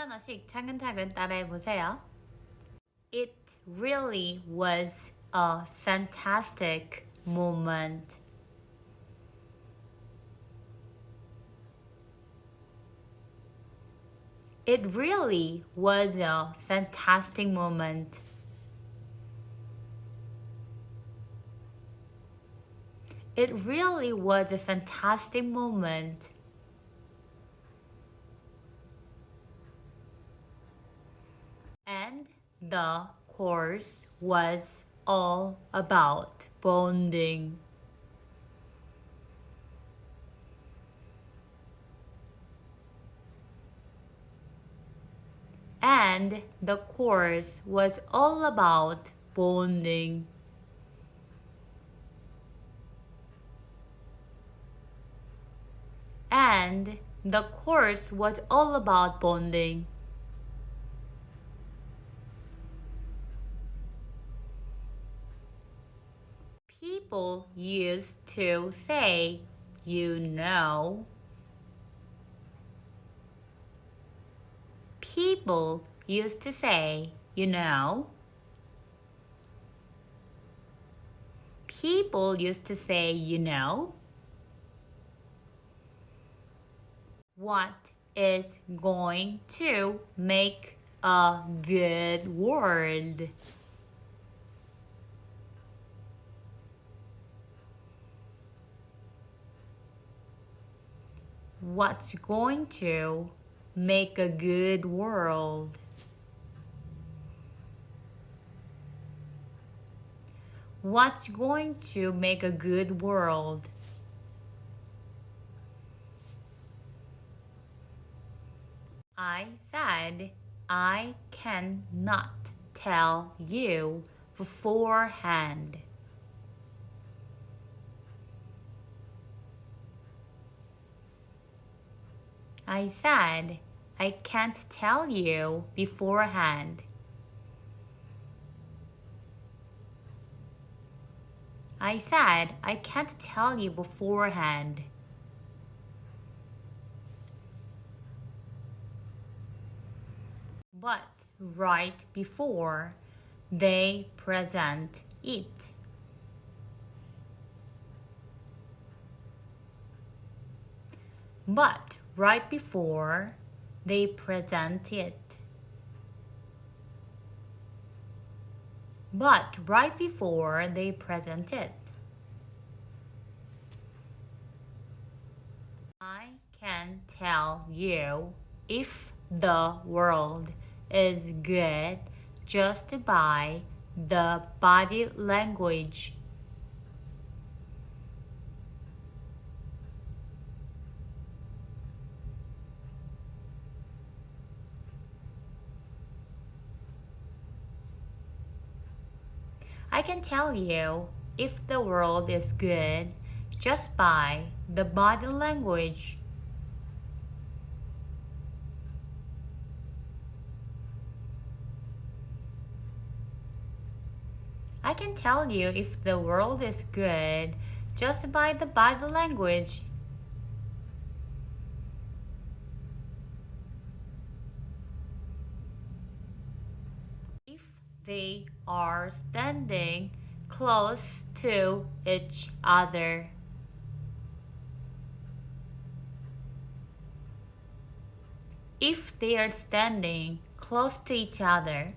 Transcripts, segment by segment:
하나씩 차근차근 따라해보세요. It really was a fantastic moment. It really was a fantastic moment. It really was a fantastic moment. And the course was all about bonding. And the course was all about bonding. And the course was all about bonding. People used to say, you know. People used to say, you know. People used to say, you know. What is going to make a good world? What's going to make a good world? What's going to make a good world? I said I cannot tell you beforehand. I said I can't tell you beforehand. I said I can't tell you beforehand. But right before they present it. But right before they present it. But right before they present it. I can tell you if the world is good just by the body language. I can tell you if the world is good just by the body language. I can tell you if the world is good just by the body language. If they are standing close to each other. If they are standing close to each other.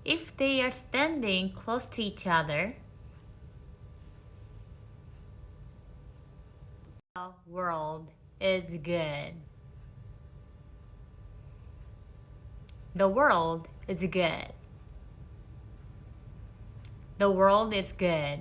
If they are standing close to each other. The world is good. The world is good. The world is good.